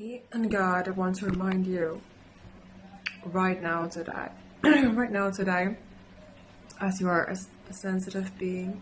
Me and God want to remind you right now today, right now today, as you are a sensitive being,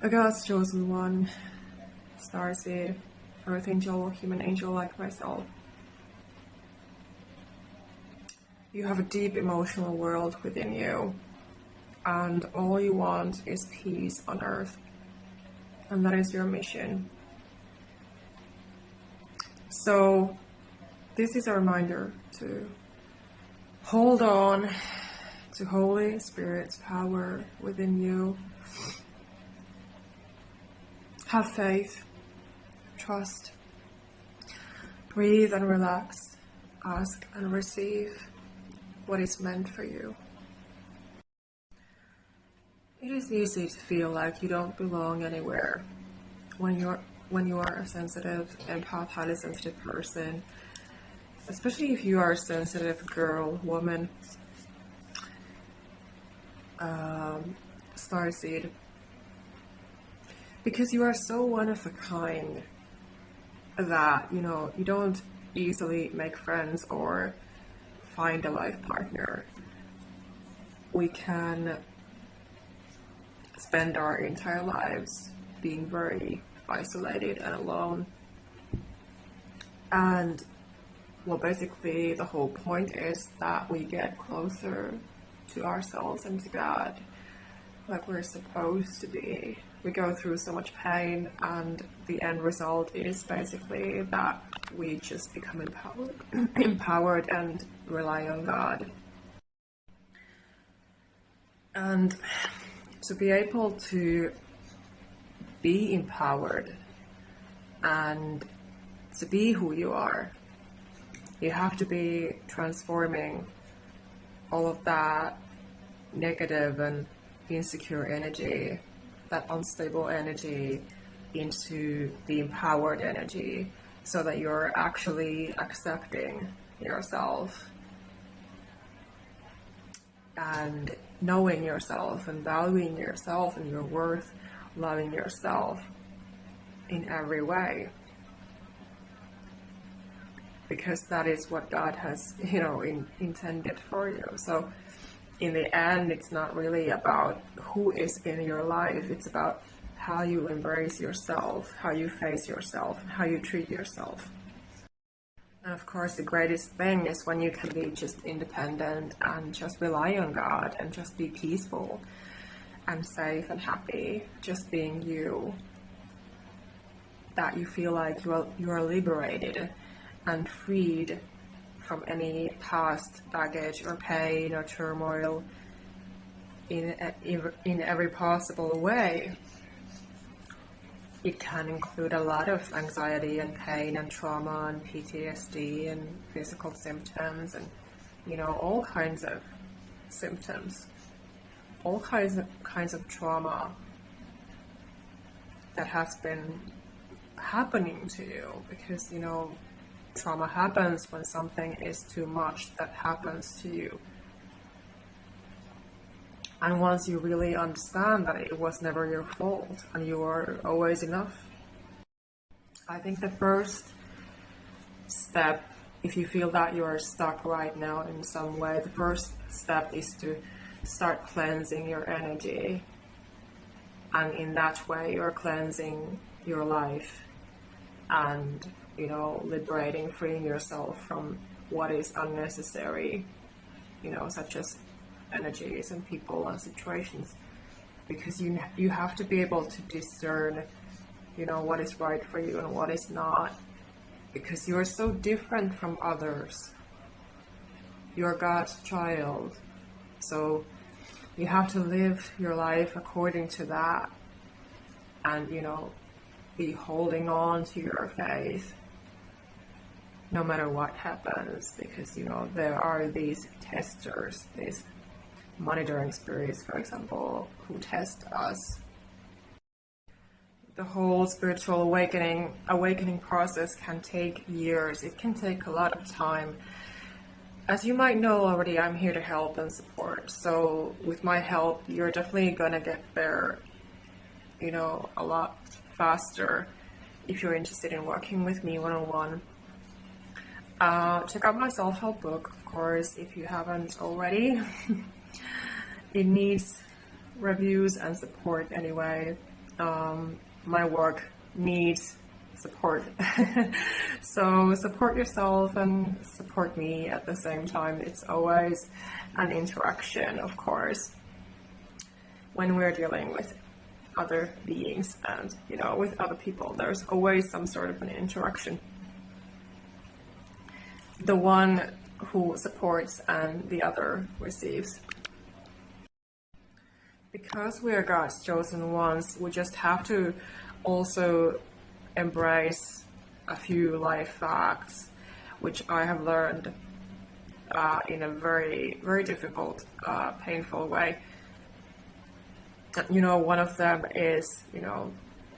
a God's chosen one, Starseed, Earth Angel, Human Angel like myself. You have a deep emotional world within you, and all you want is peace on Earth, and that is your mission. So this is a reminder to hold on to Holy Spirit's power within you. Have faith, trust, breathe and relax, ask and receive what is meant for you. It is easy to feel like you don't belong anywhere when you are a sensitive, empath, highly sensitive person, especially if you are a sensitive girl, woman, starseed, because you are so one of a kind that, you don't easily make friends or find a life partner. We can spend our entire lives being very isolated and alone. And well, basically the whole point is that we get closer to ourselves and to God, like we're supposed to be. We go through so much pain, and the end result is basically that we just become empowered and rely on God. And to be able to be empowered and to be who you are, you have to be transforming all of that negative and insecure energy, that unstable energy, into the empowered energy, so that you're actually accepting yourself and knowing yourself and valuing yourself and your worth, loving yourself in every way, because that is what God has intended for you. So in the end, it's not really about who is in your life, it's about how you embrace yourself, how you face yourself, and how you treat yourself. And of course, the greatest thing is when you can be just independent and just rely on God and just be peaceful and safe and happy, just being you, that you feel like you are liberated and freed from any past baggage or pain or turmoil in every possible way. It can include a lot of anxiety and pain and trauma and PTSD and physical symptoms and all kinds of symptoms, all kinds of trauma that has been happening to you, because trauma happens when something is too much that happens to you. And once you really understand that it was never your fault and you are always enough, I think the first step, if you feel that you are stuck right now in some way, the first step is to start cleansing your energy. And in that way, you're cleansing your life and liberating, freeing yourself from what is unnecessary, such as energies and people and situations, because you have to be able to discern what is right for you and what is not, because you are so different from others. You're God's child, so you have to live your life according to that, and be holding on to your faith no matter what happens, because there are these testers, these monitoring spirits, for example, who test us. The whole spiritual awakening process can take years. It can take a lot of time. As you might know already, I'm here to help and support. So with my help, you're definitely gonna get there, a lot faster if you're interested in working with me one-on-one. Check out my self-help book, of course, if you haven't already. It needs reviews and support anyway. My work needs support. So support yourself and support me at the same time. It's always an interaction, of course, when we're dealing with other beings and, you know, with other people. There's always some sort of an interaction. The one who supports and the other receives. Because we are God's chosen ones, we just have to also embrace a few life facts, which I have learned in a very, very difficult, painful way. You know, one of them is, you know,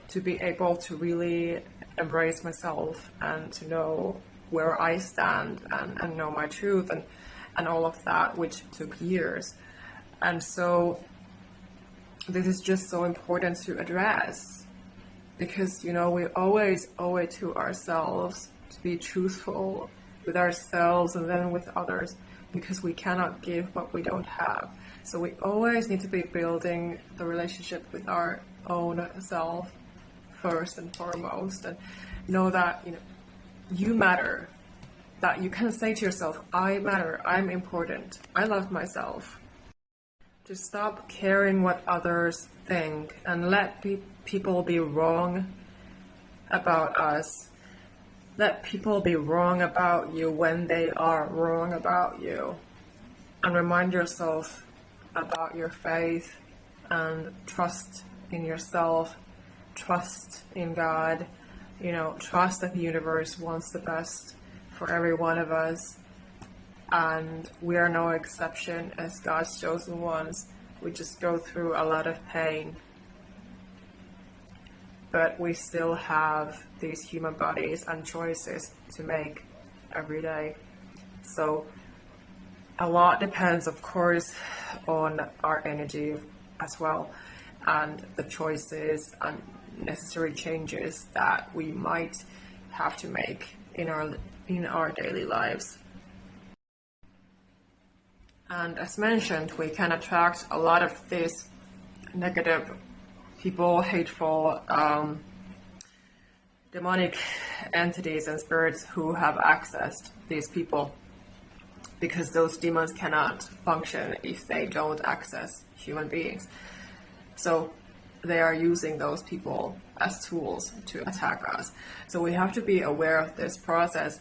to be able to really embrace myself and to know where I stand and know my truth and all of that, which took years. And so this is just so important to address, because, you know, we always owe it to ourselves to be truthful with ourselves and then with others, because we cannot give what we don't have. So we always need to be building the relationship with our own self first and foremost, and know that, you know, you matter, that you can say to yourself, I matter, I'm important, I love myself. To stop caring what others think and let people be wrong about us. Let people be wrong about you when they are wrong about you. And remind yourself about your faith and trust in yourself, trust in God, you know, trust that the universe wants the best for every one of us. And we are no exception as God's chosen ones. We just go through a lot of pain. But we still have these human bodies and choices to make every day. So a lot depends, of course, on our energy as well, and the choices and necessary changes that we might have to make in our daily lives. And as mentioned, we can attract a lot of these negative people, hateful, demonic entities and spirits who have accessed these people, because those demons cannot function if they don't access human beings. So they are using those people as tools to attack us. So we have to be aware of this process,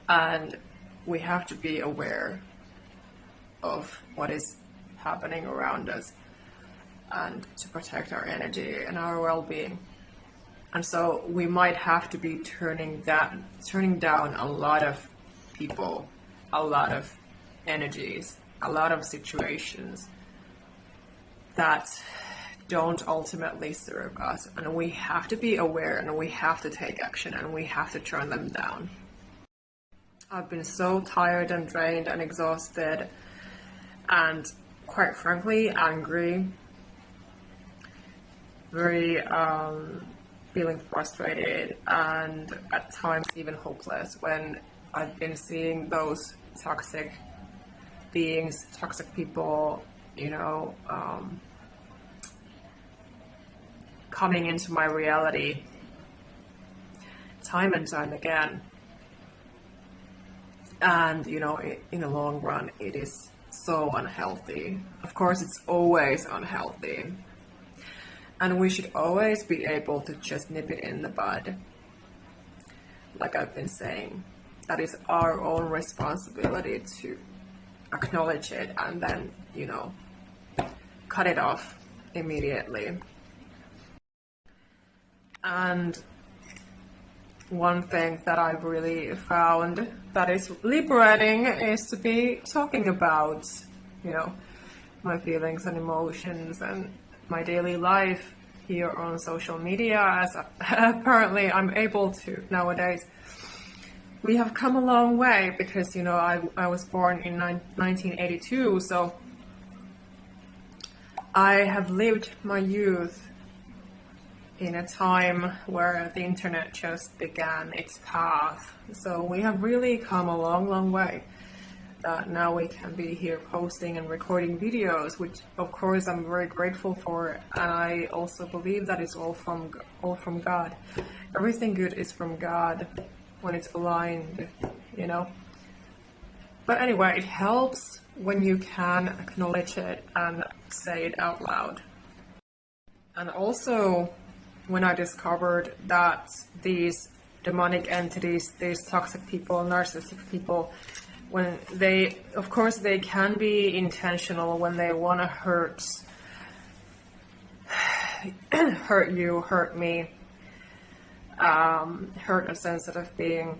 and we have to be aware of what is happening around us, and to protect our energy and our well-being. And so we might have to be turning down a lot of people, a lot of energies, a lot of situations that don't ultimately serve us. And we have to be aware, and we have to take action, and we have to turn them down. I've been so tired and drained and exhausted, and quite frankly angry, very feeling frustrated, and at times even hopeless when I've been seeing those toxic beings, toxic people, you know, coming into my reality time and time again. And, you know, in the long run, it is so unhealthy. Of course, it's always unhealthy. And we should always be able to just nip it in the bud. Like I've been saying, that is our own responsibility to acknowledge it and then, you know, cut it off immediately. And one thing that I've really found that is liberating is to be talking about, you know, my feelings and emotions and my daily life here on social media, as apparently I'm able to nowadays. We have come a long way because, you know, I was born in 1982, so I have lived my youth in a time where the internet just began its path. So we have really come a long, long way. That now we can be here posting and recording videos, which of course I'm very grateful for, and I also believe that it's all from God. Everything good is from God when it's aligned, you know. But anyway, it helps when you can acknowledge it and say it out loud. And also, when I discovered that these demonic entities, these toxic people, narcissistic people, when they, of course, they can be intentional when they want to hurt you, hurt me, hurt a sensitive being.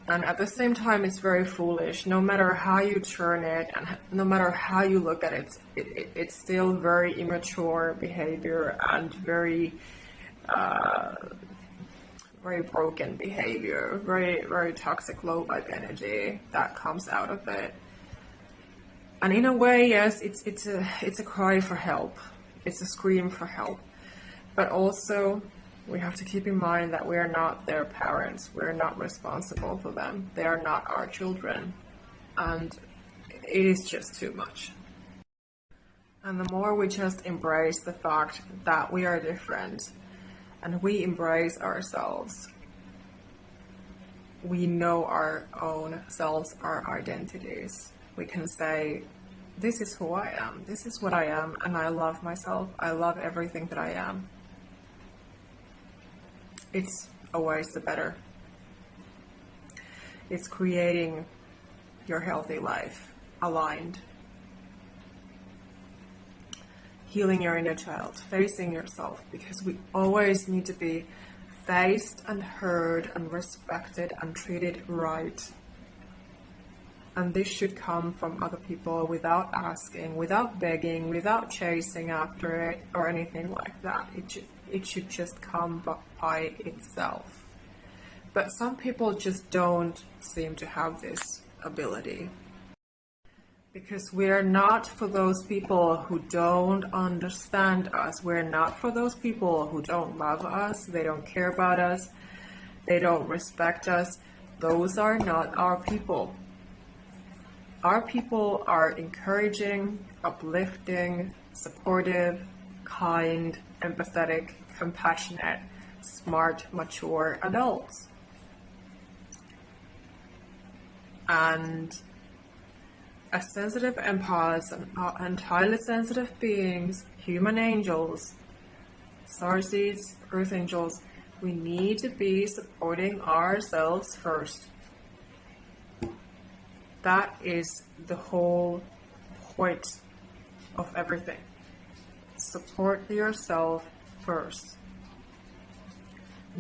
And at the same time, it's very foolish. No matter how you turn it and no matter how you look at it, it's still very immature behavior and very broken behavior, very toxic, low vibe energy that comes out of it. And in a way, yes, it's a cry for help. It's a scream for help. But also, we have to keep in mind that we are not their parents. We're not responsible for them. They are not our children. And it is just too much. And the more we just embrace the fact that we are different and we embrace ourselves, we know our own selves, our identities. We can say, this is who I am. This is what I am. And I love myself. I love everything that I am. It's always the better. It's creating your healthy life, aligned. Healing your inner child, facing yourself, because we always need to be faced and heard and respected and treated right. And this should come from other people without asking, without begging, without chasing after it or anything like that. It should just come by itself. But some people just don't seem to have this ability. Because we're not for those people who don't understand us. We're not for those people who don't love us. They don't care about us. They don't respect us. Those are not our people. Our people are encouraging, uplifting, supportive, kind, empathetic, compassionate, smart, mature adults. And as sensitive empaths and highly sensitive beings, human angels, starseeds, earth angels, we need to be supporting ourselves first. That is the whole point of everything. Support yourself first.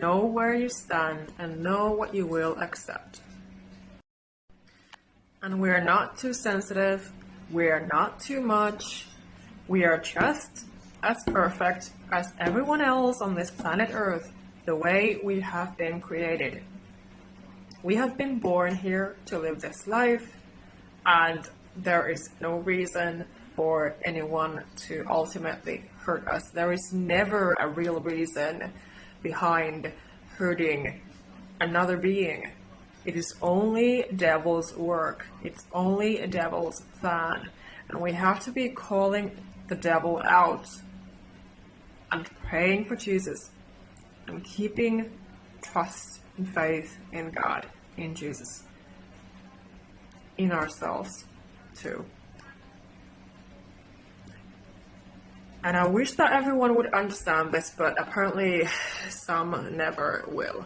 Know where you stand and know what you will accept. And we are not too sensitive. We are not too much. We are just as perfect as everyone else on this planet Earth, the way we have been created. We have been born here to live this life, and there is no reason for anyone to ultimately hurt us. There is never a real reason behind hurting another being. It is only devil's work. It's only a devil's plan. And we have to be calling the devil out and praying for Jesus and keeping trust and faith in God, in Jesus, in ourselves too. And I wish that everyone would understand this, but apparently some never will.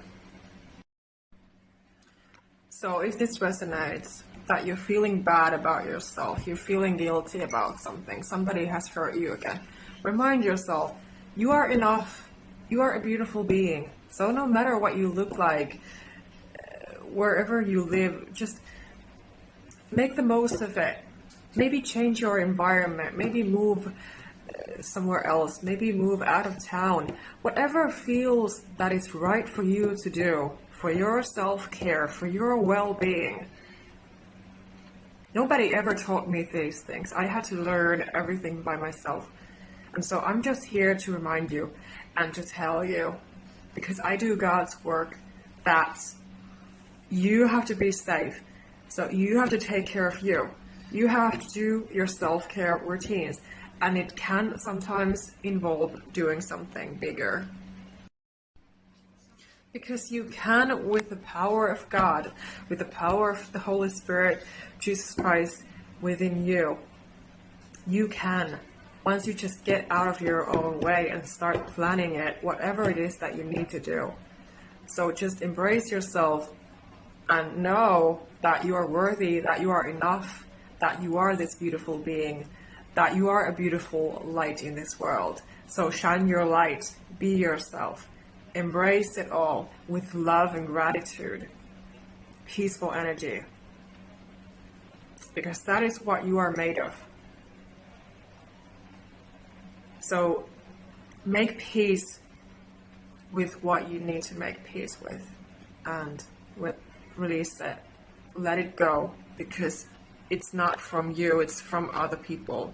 So if this resonates, that you're feeling bad about yourself, you're feeling guilty about something, somebody has hurt you again, remind yourself, you are enough. You are a beautiful being. So no matter what you look like, wherever you live, just make the most of it. Maybe change your environment, maybe move somewhere else, maybe move out of town. Whatever feels that is right for you to do, for your self-care, for your well-being. Nobody ever taught me these things. I had to learn everything by myself. And so I'm just here to remind you and to tell you, because I do God's work, that you have to be safe. So you have to take care of you. You have to do your self-care routines. And it can sometimes involve doing something bigger. Because you can, with the power of God, with the power of the Holy Spirit, Jesus Christ within you, you can. Once you just get out of your own way and start planning it, whatever it is that you need to do. So just embrace yourself and know that you are worthy, that you are enough, that you are this beautiful being, that you are a beautiful light in this world. So shine your light, be yourself, embrace it all with love and gratitude, peaceful energy, because that is what you are made of. So make peace with what you need to make peace with, and release it, let it go, because it's not from you, it's from other people.